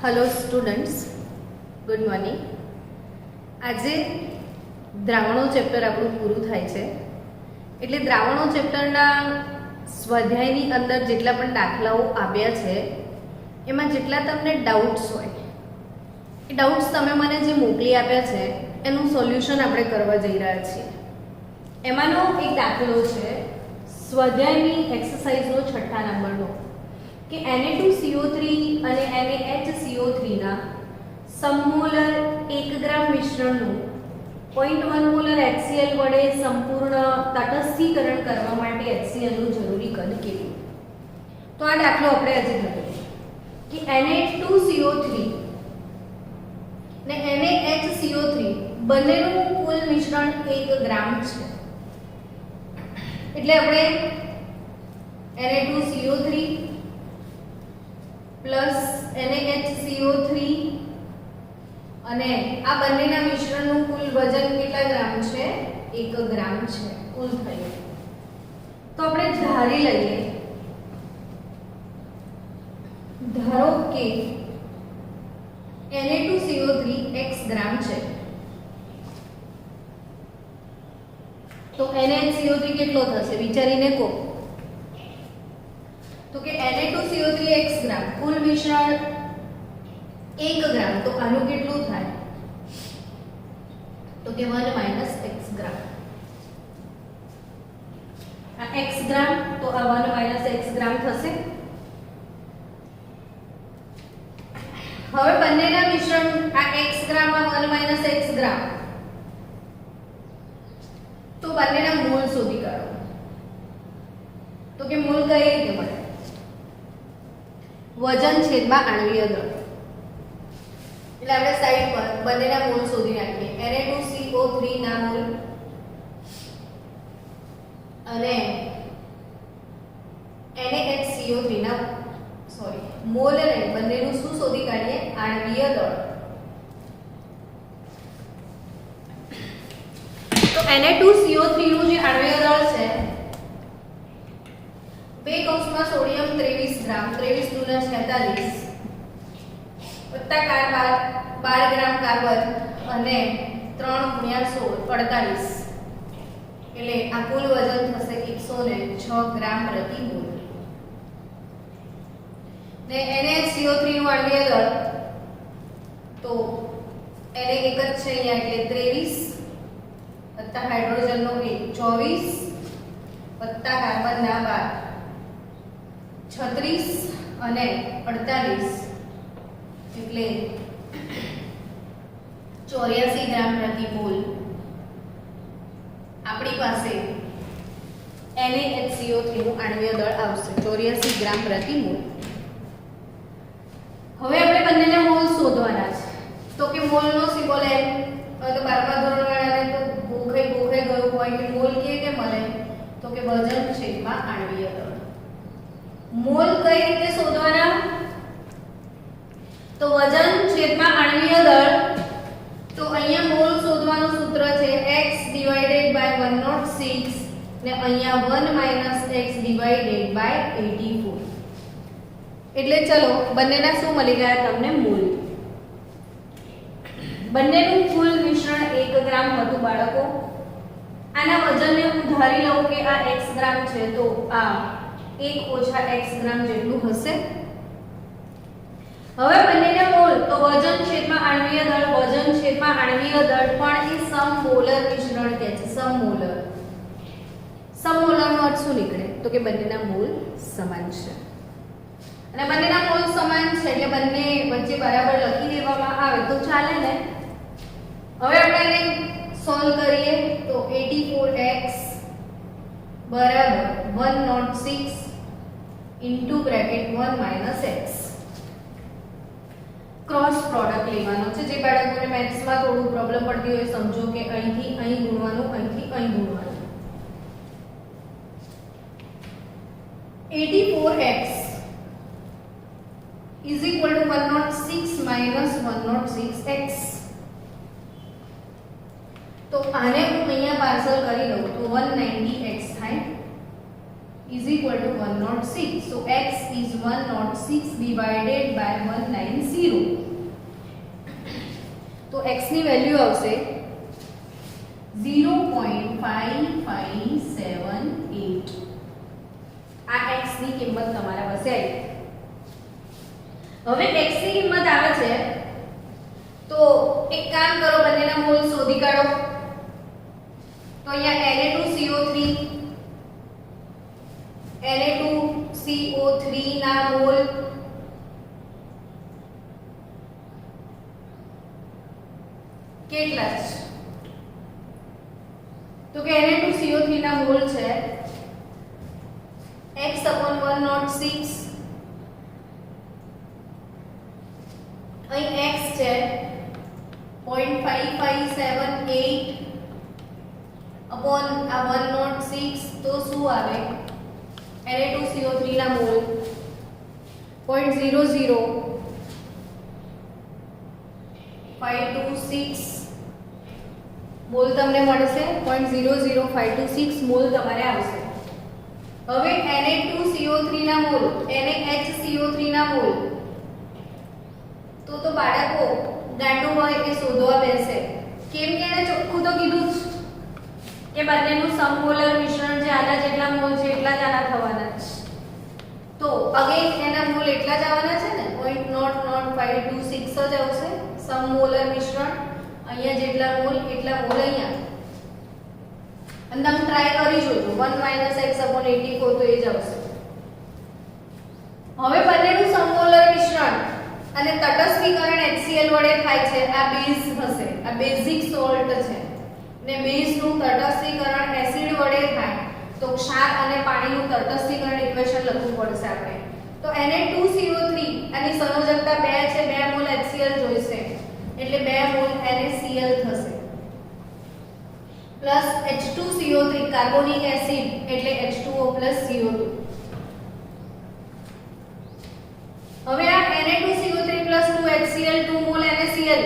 Hello students, good morning. આજે દ્રાવણો chapter આપણું પૂરું થાય છે. એટલે દ્રાવણો ચેપ્ટરના સ્વાધ્યાયની અંદર જેટલા પણ દાખલાઓ આવ્યા છે એમાં જેટલા તમને ડાઉટ્સ હોય એ ડાઉટ્સ તમે મને જે મોકલી આપ્યા છે એનું સોલ્યુશન આપણે કરવા જઈ રહ્યા છીએ. એમાંનો એક દાખલો છે સ્વાધ્યાયની એક્સરસાઇઝનો 6થા નંબરનો કે Na2CO3 અને NaHCO3 ના સમમોલર 1 ગ્રામ મિશ્રણનું 0.1 મોલર HCl વડે સંપૂર્ણ તટસ્થીકરણ કરવા માટે HCl નું જરૂરી કદ કેટલું. તો આ દાખલો આપણે આજે ગણીએ કે Na2CO3 ને NaHCO3 બંનેનું કુલ મિશ્રણ 1 ગ્રામ છે. એટલે આપણે Na2CO3 પ્લસ NaHCO3 અને આ બંનેના મિશ્રણનું કુલ વજન કેટલા ગ્રામ છે? 1 ગ્રામ છે કુલ થયું. તો આપણે ધારી લઈએ, ધારો કે Na2CO3 x ગ્રામ છે તો NaHCO3 કેટલો થશે વિચારીને કહો. તો કે Na2CO3 x ગ્રામ કુલ મિશ્રણ 1 ગ્રામ, તો આનું કેટલું થાય? તો કે 1 - x ગ્રામ. આ x ગ્રામ તો આ 1 - x ગ્રામ થશે. હવે બંનેના મિશ્રણ આ x ગ્રામ આ 1 - x ગ્રામ, તો બંનેના મોલ શોધી કાઢો. તો કે મોલ કઈ રીતે મળે? વજન છેદમાં આણ્વીય દળ. એટલે આપણે સાઈડ પર બંનેના મોલ શોધી નાખીએ. Na2CO3 ના મોલ અને NaHCO3 ના મોલ ને બંનેનું શું શોધી કાઢીએ? આણ્વીય દળ. તો Na2CO3 નું જે આણ્વીય દળ છે 2 કૌંસમાં સોડિયમ 23 ગ્રામ 23 × 46 વત્તા કાર્બન 12 ગ્રામ કાર્બન અને 3 × 16 48, એટલે આ કુલ વજન થશે 106 ગ્રામ પ્રતિ મોલ. ને NaHCO3 નું આણ્વીય દળ તો Na એક જ છે અહીંયા એટલે 23 વત્તા હાઇડ્રોજનનો 1 24 વત્તા કાર્બનના 12 36 અને 48 એટલે 84 ગ્રામ પ્રતિ મોલ આપણી પાસે NaHCO3 નું આણ્વીય દળ આવશે 84 ગ્રામ પ્રતિ મોલ. હવે આપણે બંનેના મોલ શોધવાના છે. તો કે મોલનો સિમ્બોલ M, તો 12મા ધોરણવાળાને તો ભૂખે ગયું હોય કે મોલ કે મળે? તો કે વજન છેદમાં આણ્વીય દળ. મોલ કઈ રીતે શોધવાના? તો વજન છેદમાં આણ્વીય દળ, તો અહીંયા મોલ શોધવાનું સૂત્ર છે x / 106 ને અહીંયા 1 - x / 84. એટલે ચલો બંનેના શું મળી ગયા તમને? મોલ. બંનેનું કુલ મિશ્રણ 1 ગ્રામ હતું બાળકો. આના વજનને હું ધારી લઉં કે આ x ગ્રામ છે તો આ 1 - x ગ્રામ જેટલું હશે. હવે બંનેના મોલ તો વજન છેદમાં આણ્વીય દળ, વજન છેદમાં આણ્વીય દળ પણ એ સમમોલર મિશ્રણ કહે છે. સમમોલર. સમમોલરનો અર્થ શું નીકળે? તો કે બંનેના મોલ સમાન છે. અને બંનેના મોલ સમાન છે એટલે બંને વચ્ચે બરાબર લખી દેવામાં આવે તો ચાલે ને. હવે આપણે એને સોલ્વ કરીએ તો 84x બરાબર 106 into bracket 1 - x. Cross product લેવાનો છે. જે બાળકોને મેથ્સમાં થોડું પ્રોબ્લેમ પડતી હોય સમજો કે અહીંથી અહીં ગુણવાનું, અહીંથી અહીં ગુણવાનું. 84x is equal to 106 minus 106x. તો આને હું અહીંયા પાર્સલ કરી દઉં તો 190x થાય is equal to 106. So x is 106 divided by 190. તો x ની વેલ્યુ આવશે 0.5578. આ x ની કિંમત તમારા પાસે આવી. હવે x ની કિંમત આવે છે તો એક કામ કરો, બંનેના મોલ શોધી કાઢો. તો અહીંયા Na2CO3 ના મોલ કેટલા છે? તો કે Na2CO3 ના મોલ છે x/106. અહીં x છે 0.5578 upon આ 106. તો શું આવે? Na2CO3 ના મોલ 0.00526 મોલ તમને મળશે. 0.00526 મોલ તમારે આવશે. હવે Na2CO3 ના મોલ, NaHCO3 ના મોલ તો બાળકો ગાંડું હોય એ શોધવા બેસે. કેમ કે એને ચોખ્ખું તો કીધું જ કે બંનેનું સમમોલર મિશ્રણ જે આના જેટલા મોલ છે એટલા જ આના થવાના છે. તો અગેન એના મોલ એટલા જ આવવાના છે ને, 0.00526 જ આવશે સમમોલર મિશ્રણ. અહીંયા જેટલા મોલ એટલા મોલ અહીંયા. અને તમે ટ્રાય કરી જોજો 1 - x/84 તો એ જ આવશે. હવે બંનેનું સમમોલર મિશ્રણ અને તટસ્થીકરણ HCl વડે થાય છે. આ બેઝ હશે, આ બેઝિક સોલ્ટ છે ને બેઝનું તટસ્થીકરણ એસિડ વડે થાય તો ક્ષાર અને પાણીનું તટસ્થીકરણ ઇક્વેશન લખવું પડશે આપણે. તો Na2CO3 આની સંયોજકતા 2 છે, 2 મોલ HCl જોઈશે એટલે 2 મોલ NaCl થશે પ્લસ H2CO3 કાર્બોનિક એસિડ એટલે H2O CO2. હવે આ Na2CO3 2HCl 2 મોલ NaCl.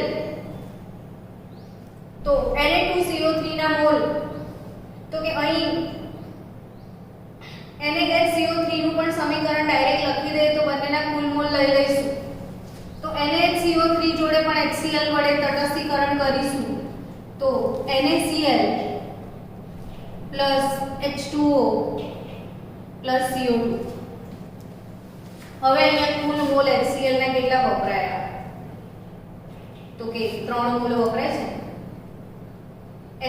તો Na2CO3 ના મોલ તો કે અહીં NaHCO3 નું પણ સમીકરણ ડાયરેક્ટ લખી દે તો બંનેના કુલ મોલ લઈ લઈશું. તો NaHCO3 જોડે પણ HCl વડે તટસ્થીકરણ કરીશું તો NaCl H2O CO2. હવે અહીંયા કુલ મોલ HCl ના કેટલા વપરાયા? તો કે 3 મોલ વપરાય છે.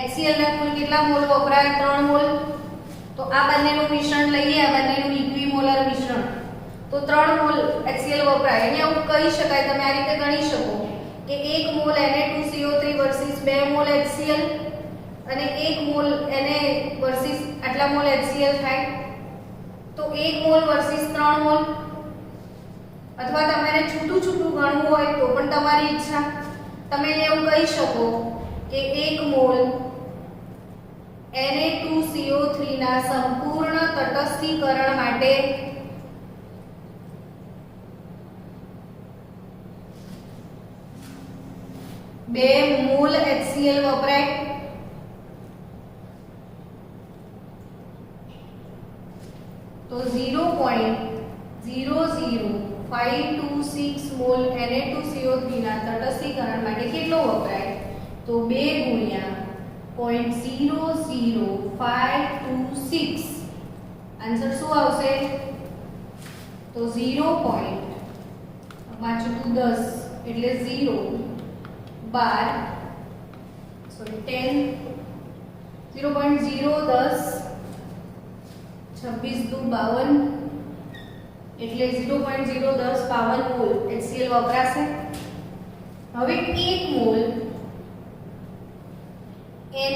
HCl ના કુલ કેટલા મોલ વપરાયા? 3 મોલ. તો આ બંનેનું મિશ્રણ લઈએ, આ બંનેનું ઇક્વિમોલર મિશ્રણ, તો 3 મોલ HCl વપરાય. અહીંયા એવું કહી શકાય, તમે આ રીતે ગણી શકો કે 1 mall Na2CO3 versus 2 mall HCl અને 1 મોલ Na વર્સિસ આટલા મોલ HCl થાય તો 1 મોલ વર્સિસ 3 મોલ. અથવા તમારે છૂટું ગણવું હોય તો પણ તમારી ઈચ્છા. તમે એવું કહી શકો કે 1 મોલ Na2CO3 ના સંપૂર્ણ તટસ્થીકરણ માટે બે મોલ HCl વપરાય. તો 0.00526 મોલ Na2CO3 ના તટસ્થીકરણ માટે કેટલો વપરાય? તો 2 ગુણ્યા 0.00526. આન્સર શું આવશે? તો 0.10 એટલે 0 12 સોરી 10 0.010 26 દુ 52 એટલે 0.010 52 મોલ HCl વપરાશે. હવે 1 મોલ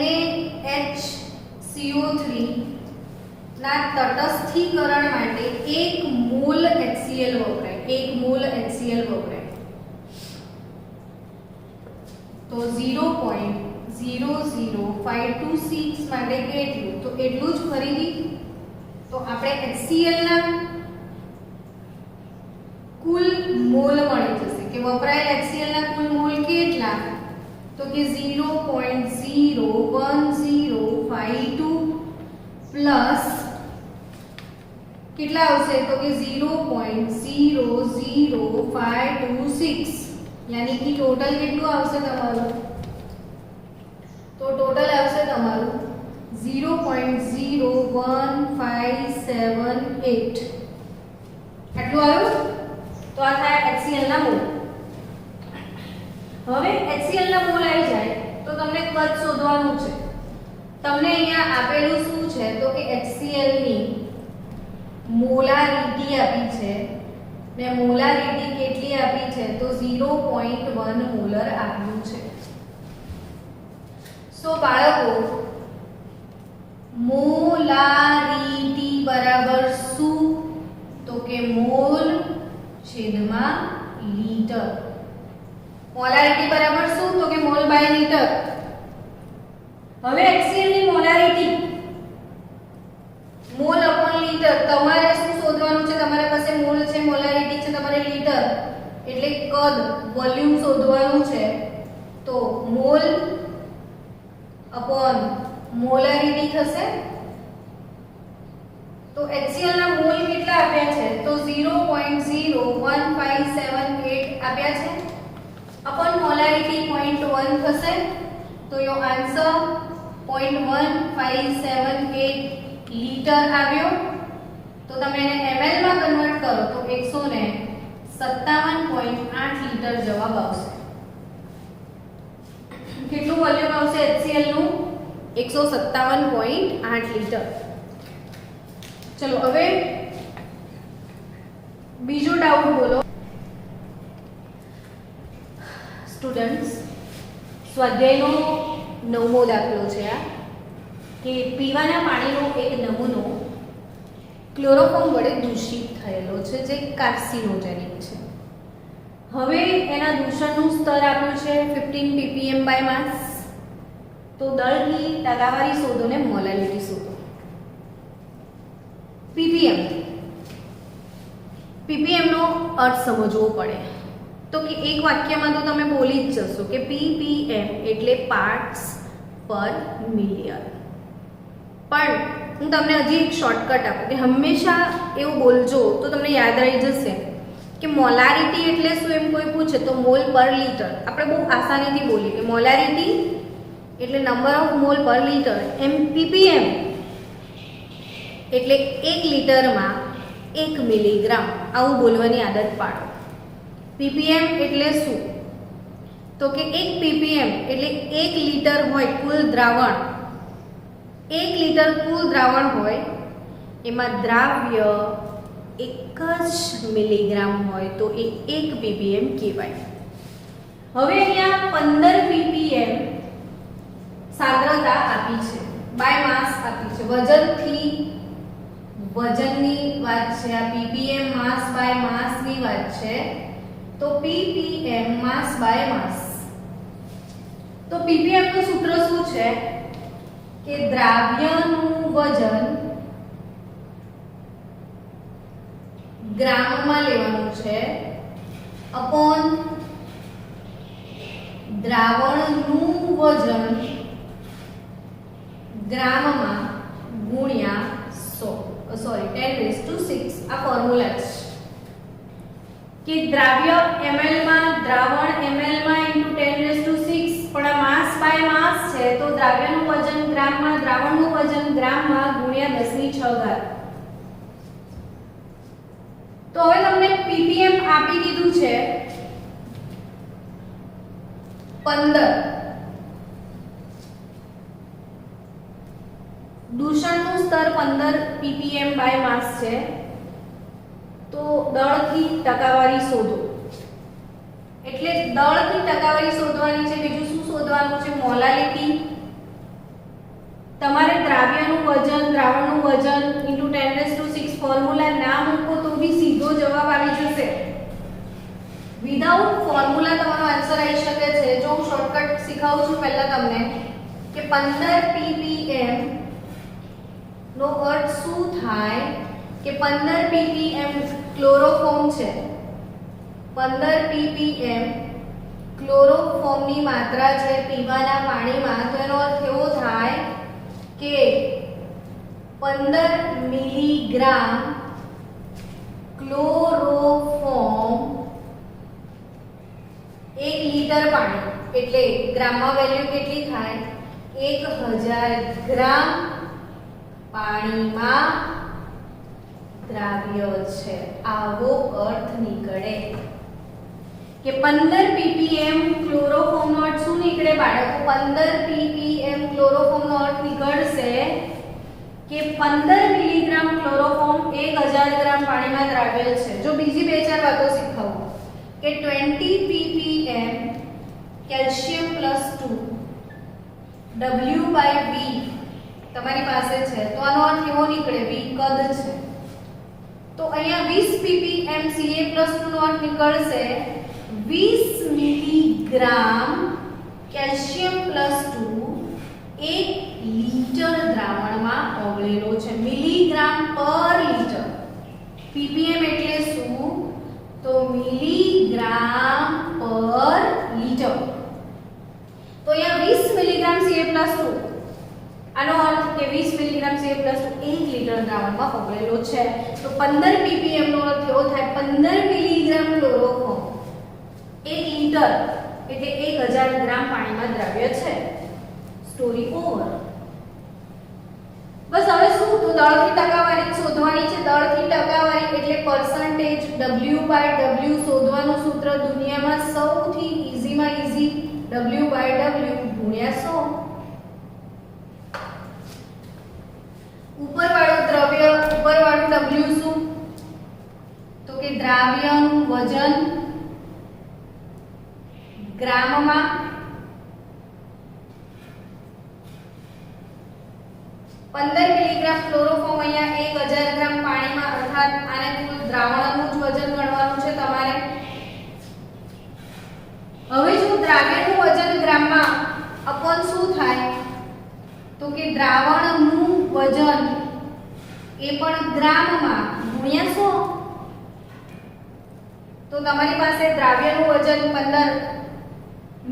NaHCO3 ના તટસ્થીકરણ માટે 1 મોલ HCl વપરાય. 1 મોલ HCl વપરાય. તો 0.00526 માટે કેટલું? તો એટલું જ ફરીથી. તો આપણે HCl ના કુલ મોલ મળી જશે કે વપરાયેલ HCl ના કુલ મોલ કેટલા? તો કે 0.01052 પ્લસ કેટલા આવશે તો કે 0.00526 यानी कि टोटल કેટલું આવશે તમારું તો ટોટલ આવશે તમારું 0.01578 આટલું આવ્યું તો આ થાય HCl ના મોલ હવે HCl ના મોલ આવી જાય તો તમને કદ શોધવાનું છે તમને અહીંયા આપેલું શું છે તો કે HCl ની મોલારિટી આપી છે ને મોલારિટી કેટલી આપી છે તો 0.1 મોલર આપ્યું છે સો બાળકો મોલારિટી બરાબર શું તો કે મોલ છેદમાં લીટર મોલારિટી બરાબર શું તો કે મોલ બાય લીટર હવે HCl ની મોલારિટી મોલ અપોન લીટર તમારે શું શોધવાનું છે તમારા પાસે મોલ છે મોલારિટી છે તમારે લીટર એટલે કદ વોલ્યુમ શોધવાનું છે તો મોલ અપોન મોલારિટી થશે તો HCl ના મોલ કેટલા આપ્યા છે તો 0.01578 આપ્યા છે અપોન મોલારિટી 0.1 થશે તો યોર આન્સર 0.1578 લીટર આવ્યો તો તમે એને ml માં કન્વર્ટ કરો તો 157.8 લીટર જવાબ આવશે કેટલું વોલ્યુમ આવશે HCl નું 157.8 લીટર ચલો હવે બીજો ડાઉટ બોલો સ્ટુડન્ટ્સ સ્વાધ્યાયનો 9મો દાખલો છે આ કે પીવાના પાણીનો એક નમૂનો ક્લોરોફોર્મ વડે દૂષિત થયેલો છે જે કાર્સિનોજેનિક છે હવે એના દૂષણનું સ્તર આપ્યું છે 15 ppm બાય માસ તો દળની ટકાવારી શોધો ને મોલારિટી શોધો ppm નો અર્થ સમજવો પડે તો કે એક વાક્યમાં તો તમે બોલી જ જશો કે ppm એટલે પાર્ટ્સ પર મિલિયન પણ હું તમને હજી એક શોર્ટકટ આપું કે હંમેશા એવું બોલજો તો તમને યાદ રહી જશે કે મોલારિટી એટલે શું એમ કોઈ પૂછે તો મોલ પર લીટર આપણે બહુ આસાનીથી બોલીએ કે મોલારિટી એટલે નંબર ઓફ મોલ પર લીટર એમ ppm એટલે 1 લીટરમાં 1 મિલીગ્રામ આવું બોલવાની આદત પાડો ppm એટલે શું તો કે 1 ppm એટલે 1 લીટર હોય કુલ દ્રાવણ 1 લીટર કુલ દ્રાવણ હોય એમાં દ્રાવ્ય 1 જ મિલીગ્રામ હોય તો એ 1 ppm કહેવાય હવે અહીંયા 15 ppm સાંદ્રતા આપી છે બાય માસ આપી છે વજનથી વજનની વાત છે આ ppm માસ બાય માસની વાત છે તો ppm માસ બાય માસ તો ppm નું સૂત્ર શું છે કે દ્રાવ્યનું વજન ગ્રામમાં લેવાનું છે અપોન દ્રાવણનું વજન ગ્રામમાં ગુણ્યા 10⁶ આ ફોર્મ્યુલા છે કે દ્રાવ્ય ml માં દ્રાવણ ml માં * 10⁶ પણ આ માસ બાય માસ છે તો દ્રાવ્યનું વજન ગ્રામમાં દ્રાવણનું વજન ગ્રામમાં ગુણ્યા 10⁶ તો હવે તમને ppm આપી દીધું છે 15 દૂષણનું સ્તર 15 ppm બાય માસ છે તો દળથી ટકાવારી શોધો એટલે દળથી ટકાવારી શોધવાની છે બીજું શું શોધવાનું છે મોલારિટી તમારે દ્રાવ્યનું વજન દ્રાવણનું વજન * 10⁶ ફોર્મ્યુલા ના મૂકો તો બી સીધો જવાબ આવી જશે વિધાઉટ ફોર્મ્યુલા તમારો આન્સર આવી શકે છે જો હું શોર્ટકટ શીખવું છું પહેલા તમને કે 15 ppm નો અર્થ શું થાય કે 15 ppm ક્લોરોફોર્મ છે 15 ppm ક્લોરોફોર્મની માત્રા છે પીવાના પાણીમાં તો એનો અર્થ એવો થાય કે 15 મિલીગ્રામ ક્લોરોફોર્મ 1 લિટર પાણી એટલે ગ્રામમાં વેલ્યુ કેટલી થાય 1000 ગ્રામ પાણીમાં દ્રાવ્ય છે આવો અર્થ નીકળે કે 15 ppm ક્લોરોફોર્મ નો અર્થ શું નીકળે બાળકો 15 ppm ક્લોરોફોર્મ નો અર્થ નીકળશે કે 15 મિલીગ્રામ ક્લોરોફોર્મ 1000 ગ્રામ પાણીમાં દ્રાવ્ય છે જો બીજી બે ચાર વાતો શીખવું કે 20 ppm કેલ્શિયમ +2 W/V તમારી પાસે છે તો આનો અર્થ એવો નીકળે V કદ છે તો અહીંયા 20 ppm Ca+2 નો અર્થ નીકળશે 20 મિલીગ્રામ કેલ્શિયમ +2 1 લિટર દ્રાવણમાં ઓગળેલો છે મિલીગ્રામ પર લિટર ppm એટલે શું તો મિલીગ્રામ પર લિટર તો અહીંયા 20 મિલીગ્રામ Ca+2 આનો અર્થ કે 20 મિલીગ્રામ Ca+2 1 લિટર દ્રાવણમાં ઓગળેલો છે તો 15 ppm નો અર્થ એવો થાય 15 મિલીગ્રામ ક્લોરોફોર્મ 1 લિટર એટલે 1000 ગ્રામ પાણીમાં દ્રાવ્ય છે સ્ટોરી ઓવર બસ હવે શું તો દળથી ટકાવારી શોધવાની છે દળથી ટકાવારી એટલે પરસેન્ટેજ W/W શોધવાનું સૂત્ર દુનિયામાં સૌથી ઈઝીમાં ઈઝી W/W ગુણ્યા 100 ઉપરવાળું દ્રવ્ય ઉપરવાળું W શું તો કે દ્રાવ્યનું વજન ગ્રામમાં 15 મિલીગ્રામ ક્લોરોફોર્મ અહીંયા 1000 ગ્રામ પાણીમાં અર્થાત આને કુલ દ્રાવણનું જ વજન ગણવાનું છે તમારે હવે જો દ્રાવ્યનું વજન ગ્રામમાં અપોન શું થાય તો કે દ્રાવણનું વજન એ પણ ગ્રામમાં ગુણ્યા 100 તો તમારી પાસે દ્રાવ્યનું વજન 15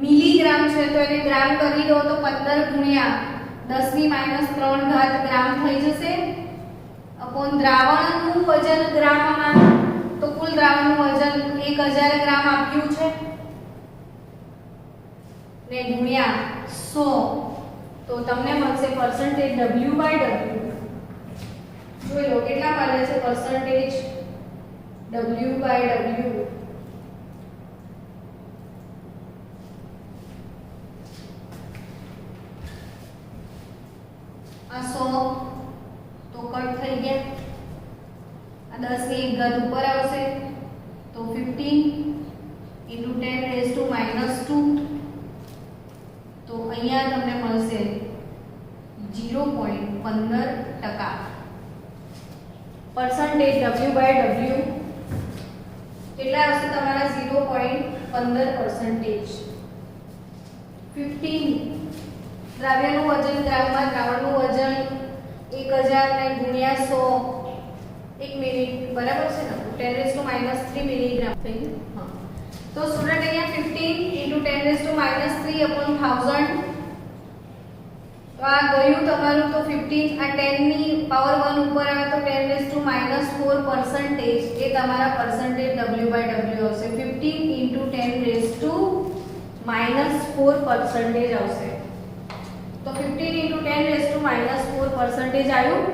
મિલીગ્રામ છે તો એને ગ્રામ કરી દો તો 15 ગુણ્યા 10⁻³ ગ્રામ થઈ જશે અપોન દ્રાવણનું વજન ગ્રામમાં તો કુલ દ્રાવણનું વજન 1000 ગ્રામ આપ્યું છે ને ગુણ્યા 100 તો તમને મળશે પરસેન્ટેજ W/W જોઈ લો કેટલા મળે છે પરસેન્ટેજ W/W આ 100 તો કટ થઈ ગયા આ 10 ની એક ઘાત ઉપર આવશે તો 15 * 10⁻²તો અહીંયા તમને મળશે 0.15% પરસેન્ટેજ W/W કેટલા આવશે તમારા 0.15% 15 દ્રાવ્યનું વજન ગ્રામમાં દ્રાવણનું વજન 1000 ને ગુણ્યા 100 1 મિનિટ બરાબર છે ને 10⁻³ મિલીગ્રામ થઈ હા તો સ્ટુડન્ટ અહીંયા 15 * 10⁻³ તો આ ગયું તમારું તો 15 આ 10 ની પાવર 1 ઉપર આવે તો 10⁻⁴% એ તમારા પરસેન્ટેજ W/W આવશે 15 * 10⁻⁴% આવશે તો 15 * 10⁻⁴% આવ્યું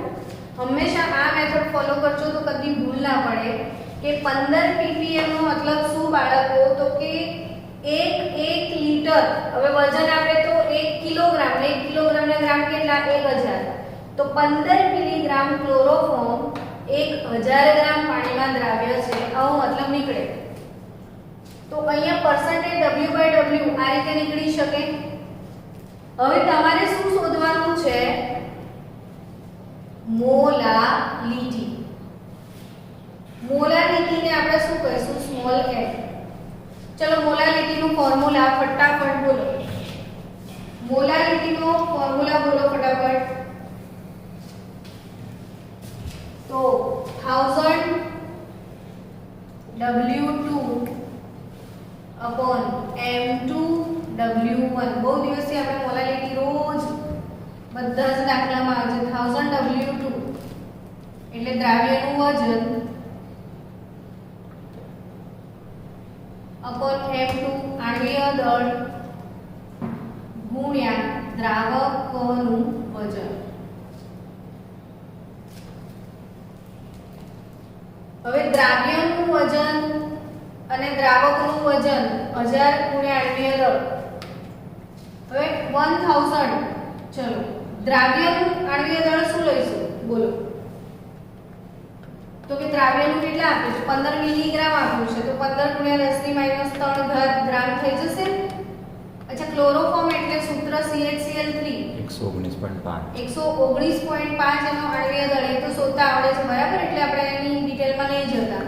હંમેશા આ મેથડ ફોલો કરજો તો કદી ભૂલ ના પડે કે 15 ppm નો મતલબ શું બાળકો તો કે 1 લિટર હવે વજન આપે તો 1 કિલોગ્રામ 1 કિલોગ્રામ ના ગ્રામ કેટલા 1000 તો 15 મિલીગ્રામ ક્લોરોફોર્મ 1000 ગ્રામ પાણીમાં દ્રાવ્ય છે આવો મતલબ નીકળે તો અહીંયા પરસેન્ટેજ W/W આ રીતે નીકળી શકે હવે તમારે શું શોધવાનું છે મોલાલિટી મોલાલિટીને આપણે શું કહીશું સ્મોલ m ચલો મોલાલિટીનું ફોર્મ્યુલા ફટાફટ બોલો મોલાલિટીનો ફોર્મ્યુલા બોલો ફટાફટ તો 1000 W2 upon M2 W1 બહુ દિવસથી આપણે મોલાલિટી રોજ બધા જ દાખલામાં આવે છે 1000 W2 એટલે દ્રાવ્યનું વજન अपॉन m2 આણ્વીય દળ ગુણ્યા દ્રાવકનું વજન. હવે દ્રાવ્યનું વજન અને દ્રાવકનું વજન 1000 ગુણ્યા આણ્વીય દળ. હવે 1000, ચલો દ્રાવ્યનું આણ્વીય દળ શું લઈશું બોલો? તો કે દ્રાવ્યનું કેટલા આપ્યું છે? 15 મિલીગ્રામ આપ્યું છે, તો 15 ગુણ્યા 10 ની -3 ગ્રામ થઈ જશે. અચ્છા, ક્લોરોફોર્મ એટલે સૂત્ર CHCl3 119.5 એનો આણ્વીય દળ. એ તો શોધતા આવડે છે બરાબર, એટલે આપણે એની ડિટેલમાં નહીં જતા.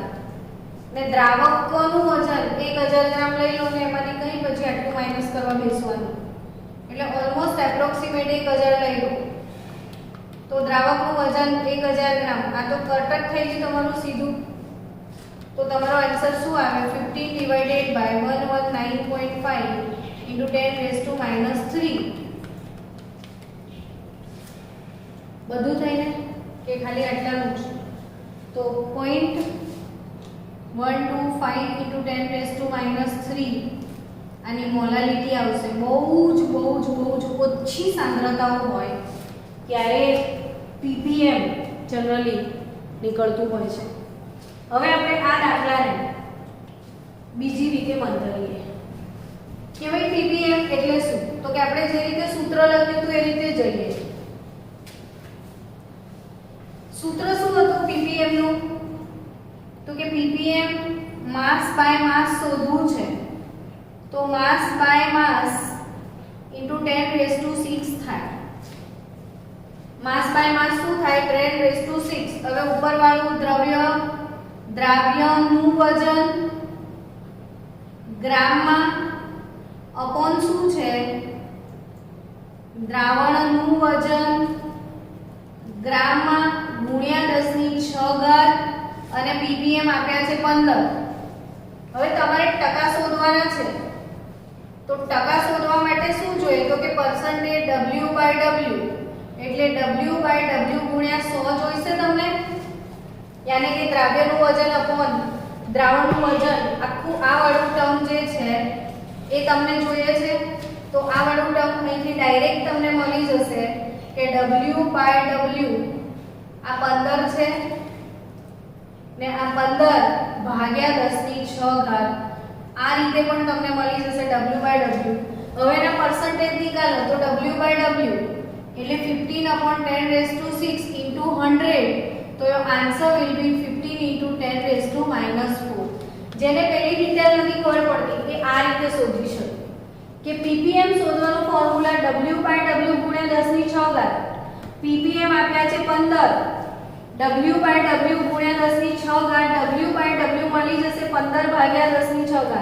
ને દ્રાવકનું વજન 1000 ગ્રામ લઈ લો ને એમાંથી કઈ પછી આટલું માઈનસ કરવા બેસવાનું, એટલે ઓલમોસ્ટ એપ્રોક્સિમેટ 1000 લઈ લો તો દ્રાવકનું વજન 1000 ગ્રામ. આ તો કટ થઈ ગયું તમારું સીધું. તો તમારો આન્સર શું આવે? 15 ડિવાઇડેડ બાય 119.5 into 10⁻³ બધું થઈને કે ખાલી આટલાનું જ? તો 0.125 into 10⁻³ આની મોલાલિટી આવશે. બહુ જ ઓછી સાંદ્રતાઓ હોય ત્યારે ppm જનરલી નીકળતું હોય છે. હવે આપણે આ દાખલાને બીજી રીતે મંતરીએ કે ભાઈ ppm એટલે શું? તો કે આપણે જે રીતે સૂત્ર લખ્યું હતું એ રીતે જઈએ. સૂત્ર શું હતું ppm નું? તો કે ppm માસ બાય માસ શોધવું છે, તો માસ બાય માસ into 10⁻6 થાય. માસ બાય માસ શું થાય? 10⁻6. હવે ઉપરવાળું દ્રાવ્યનું વજન ગ્રામમાં અપોન શું છે? દ્રાવણનું વજન ગ્રામમાં ગુણ્યા 10⁶ અને ppm આપ્યા છે 15. હવે તમારે ટકા શોધવાના છે, તો ટકા શોધવા માટે શું જોઈએ? તો કે પરસેન્ટેજ W/W, એટલે W/W ગુણ્યા 100 જોઈશે તમને. યાને કે દ્રાવ્યનું વજન અપોન દ્રાવણનું વજન, આખું આ વાળું ટર્મ જે છે એ તમને જોઈએ છે. તો આ વાળું ટર્મ અહીંથી ડાયરેક્ટ તમને મળી જશે કે W/W આ 15 છે ને આ 15 ભાગ્યા 10⁶. આ રીતે પણ તમને મળી જશે W/W. હવે એના પરસેન્ટેજ નિકાલો તો W/W એટલે 15/10⁶ into 100. તો your answer will be 15 into 10⁻⁴. જેને પેલી ડિટેલ નથી ખબર પડતી કે આ રીતે શોધી શકે કે ppm શોધવાનું ફોર્મ્યુલા W/W ગુણ્યા 10⁶. ppm આપ્યા છે 15, W/W ગુણ્યા 10⁶. W/W મળી જશે 15 ભાગ્યા 10⁶.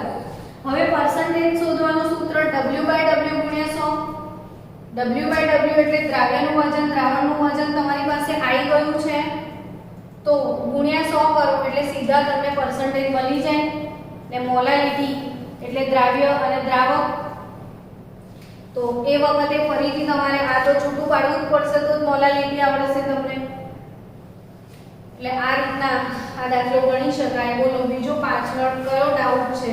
હવે પરસેન્ટેજ શોધવાનું સૂત્ર W/W ગુણ્યા 100. W/W એટલે દ્રાવ્યનું વજન દ્રાવણનું વજન તમારી પાસે આવી ગયું છે, તો ગુણ્યા 100 કરો એટલે સીધા તમને પરસેન્ટેજ મળી જાય. ને મોલાલિટી એટલે દ્રાવ્ય અને દ્રાવક. તો એ વખતે ફરીથી તમારે આ તો છૂટું પાડવું જ પડશે તો મોલાલિટી આવડશે તમને. એટલે આ રીતના આ દાખલો ગણી શકાય. બોલો બીજો પાછળ કયો ડાઉટ છે?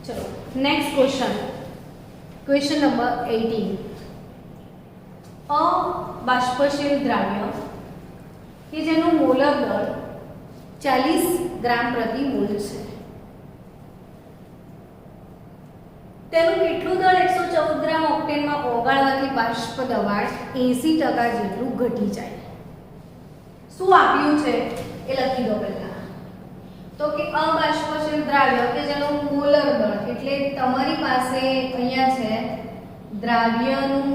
ચલો નેક્સ્ટ ક્વેશ્ચન. Question number 18. અબાષ્પશીલ દ્રાવ્ય કે જેનું મોલર દળ 40 ગ્રામ પ્રતિ મોલ છે, તેનું કેટલું દળ 114 ગ્રામ ઓક્ટેનમાં ઓગાળવાથી બાષ્પ દબાણ 80% જેટલું ઘટી જાય? શું આપ્યું છે એ લખી દો પહેલા. તો કે અબાષ્પશીલ દ્રાવ્ય કે જેનું મોલર દળ એટલે તમારી પાસે અહીંયા છે દ્રાવ્યનું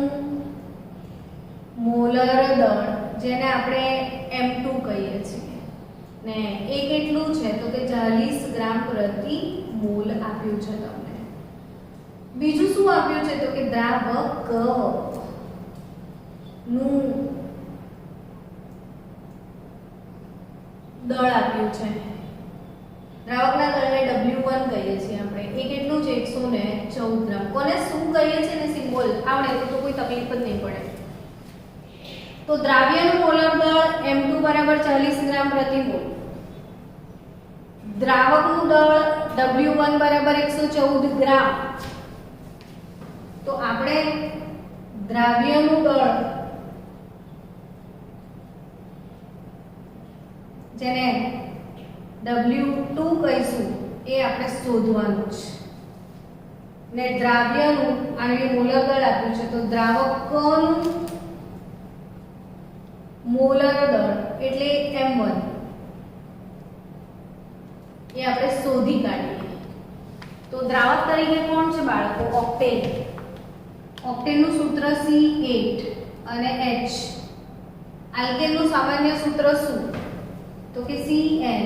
મોલર દળ જેને આપણે m2 કહીએ છીએ ને એ કેટલું છે? તો કે 40 ગ્રામ પ્રતિ મોલ આપ્યું છે તમને. બીજું શું આપ્યું છે? તો કે દ્રાવક નું દળ આપ્યું છે. દ્રાવકના દળને W1 કહીએ છીએ આપણે. એ કેટલું છે? 114 ગ્રામ. કોને શું કહીએ છીએ ને સિમ્બોલ આવડે તો કોઈ તકલીફ જ નહીં પડે. તો દ્રાવ્યનું મોલર દળ m2 = 40 ગ્રામ પ્રતિ મોલ. દ્રાવકનું દળ W1 બરાબર 114 ગ્રામ. તો આપણે દ્રાવ્યનું દળ જેને W2 કહીશું એ આપણે શોધવાનું છે ને દ્રાવ્યનું આનું મોલર દળ આપ્યું છે તો દ્રાવકનું મોલર દળ એટલે m1 એ આપણે શોધી કાઢીએ. તો દ્રાવક તરીકે કોણ છે બાળકો? ઓક્ટેન. ઓક્ટેનનું સૂત્ર C8 અને H. આલ્કેનનું સામાન્ય સૂત્ર શું? તો કે CN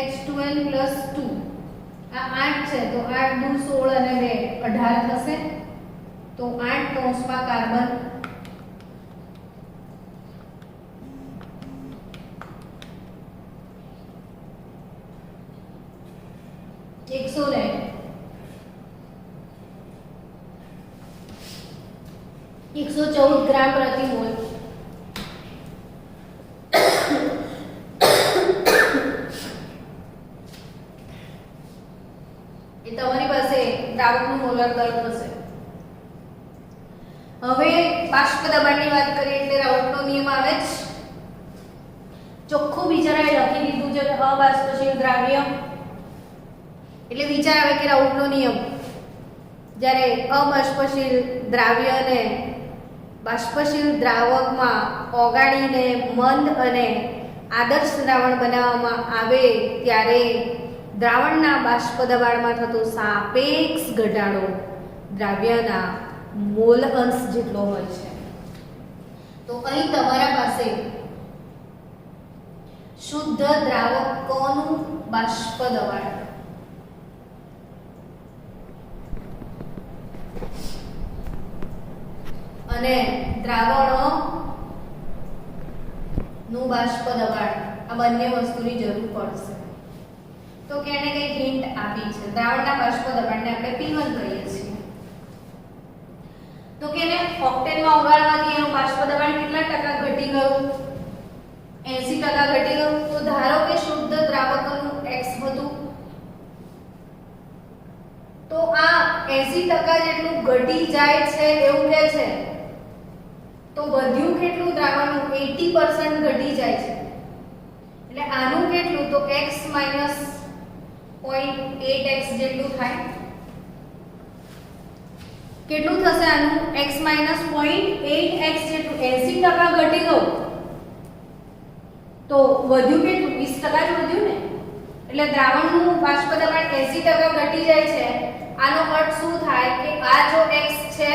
H2n + 2. આ 8 છે તો 8 દુ 16 અને 2 18 થશે. તો 8 કૌંસમાં કાર્બન, એકસો 114 ગ્રામ પ્રતિ મોલ. એ તમારી પાસે દ્રાવકનું મોલર દળ થશે. હવે બાષ્પ દબાણની વાત કરીએ એટલે રાઉટનો નિયમ આવે જ. ચોખ્ખું બિચારાએ લખી દીધું છે અબાષ્પશીલ દ્રાવ્ય એટલે વિચાર આવે કે રાઉટનો નિયમ. જ્યારે અબાષ્પશીલ દ્રાવ્યને બાષ્પશીલ દ્રાવકમાં ઓગાળીને મંદ અને આદર્શ દ્રાવણ બનાવવામાં આવે ત્યારે દ્રાવણના બાષ્પ દબાણમાં થતો સાપેક્ષ ઘટાડો દ્રાવ્યના મોલ અંશ જેટલો હોય છે. તો અહીં તમારા પાસે શુદ્ધ દ્રાવકોનું બાષ્પ દબાણ અને દ્રાવણો નું બાષ્પ દબાણ આ બંને વસ્તુની જરૂર પડશે. તો કે એને કઈ હિન્ટ આપી છે. દ્રાવણના બાષ્પ દબાણને આપણે P1 કહીએ છીએ. તો કે એને ઓક્ટેનમાં ઓગાળવાથી એનું બાષ્પ દબાણ કેટલા ટકા ઘટી ગયું? 80% ઘટી ગયું. તો ધારો કે શુદ્ધ દ્રાવકનું X હતું તો આ 80% જેટલું ઘટી જાય છે એવું કહે છે. તો વધ્યું કેટલું દ્રાવણનું? 80% ઘટી જાય છે. એટલે આનું કેટલું? તો x - 0.8x જેટલું થાય. કેટલું થશે આનું? x - 0.8x જેટલું. 80% ઘટી ગયું તો વધ્યું કેટલું? 20% જ વધ્યું ને. એટલે દ્રાવણનું બાષ્પ દબાણ 80% ઘટી જાય છે. આનો અર્થ શું થાય કે આ જો x છે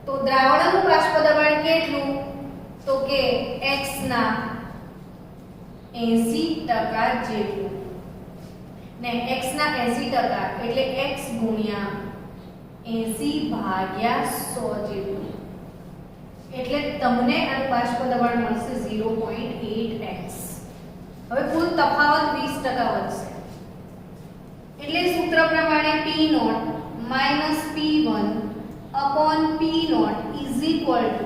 તો દ્રાવણનું બાષ્પ દબાણ કેટલું? તો કે x ના 80% જેટલું. ને x ના 80% એટલે x ગુણ્યા 80/100 જેટલું. એટલે તમને આનું બાષ્પ દબાણ મળશે 0.8x. હવે કુલ તફાવત 20% વધશે. એટલે સૂત્ર પ્રમાણે P0 - P1 upon P0 is equal to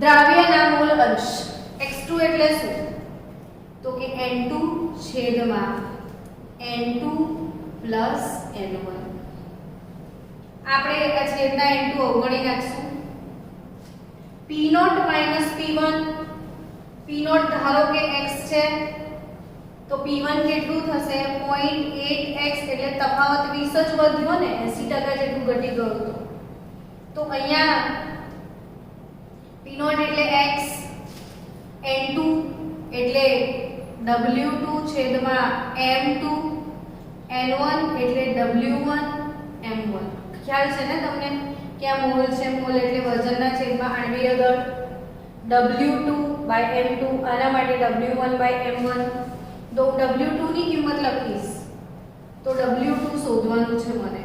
દ્રાવ્યના મોલ અંશ x2 એટલે શું? તો કે n2 છેદમાં n2 plus n1. આપણે આ છેદના n2 અવગણી નાખશું. P0 minus P1. P0 ધારો કે x છે તો P1 કેટલું થશે? 0.8x એટલે તફાવત 20 જ વધ્યો ને. 80% જેટલું ઘટી ગયું તો અહીંયા P0 એટલે x, n2 એટલે W2 છેદમાં M2, N1 એટલે W1 M1. ખ્યાલ છે ને તમને કે આ મોલ છે. મોલ એટલે વજનના છેદમાં આણ્વીય દળ. W2/M2 આના માટે W1/M1. તો W2 ની કિંમત લખીશ તો W2 શોધવાનું છે મને.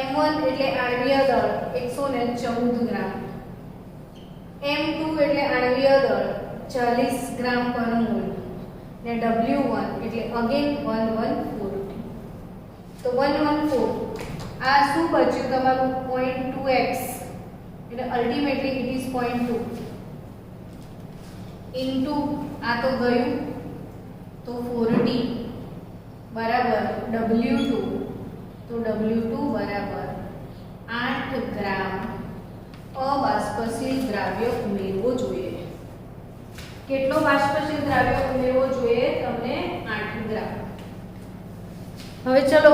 M1 એટલે આણ્વીય દળ 114 ગ્રામ. M2 એટલે આણ્વીય દળ 40 ગ્રામ પર મોલ. ને W1 એટલે અગેન 114. તો 114 આ શું બચ્યું તમારું? 0.2x એટલે અલ્ટિમેટલી ઇટ ઇઝ 0.2 ઇન્ટુ આ તો ગયું તો 40 બરાબર W2, તો W2 બરાબર 8 ગ્રામ અબાષ્પશીલ દ્રાવ્ય ઉમેરવો જોઈએ. કેટલો બાષ્પશીલ દ્રાવ્ય ઉમેરવો જોઈએ? તમને 8 ગ્રામ. હવે ચલો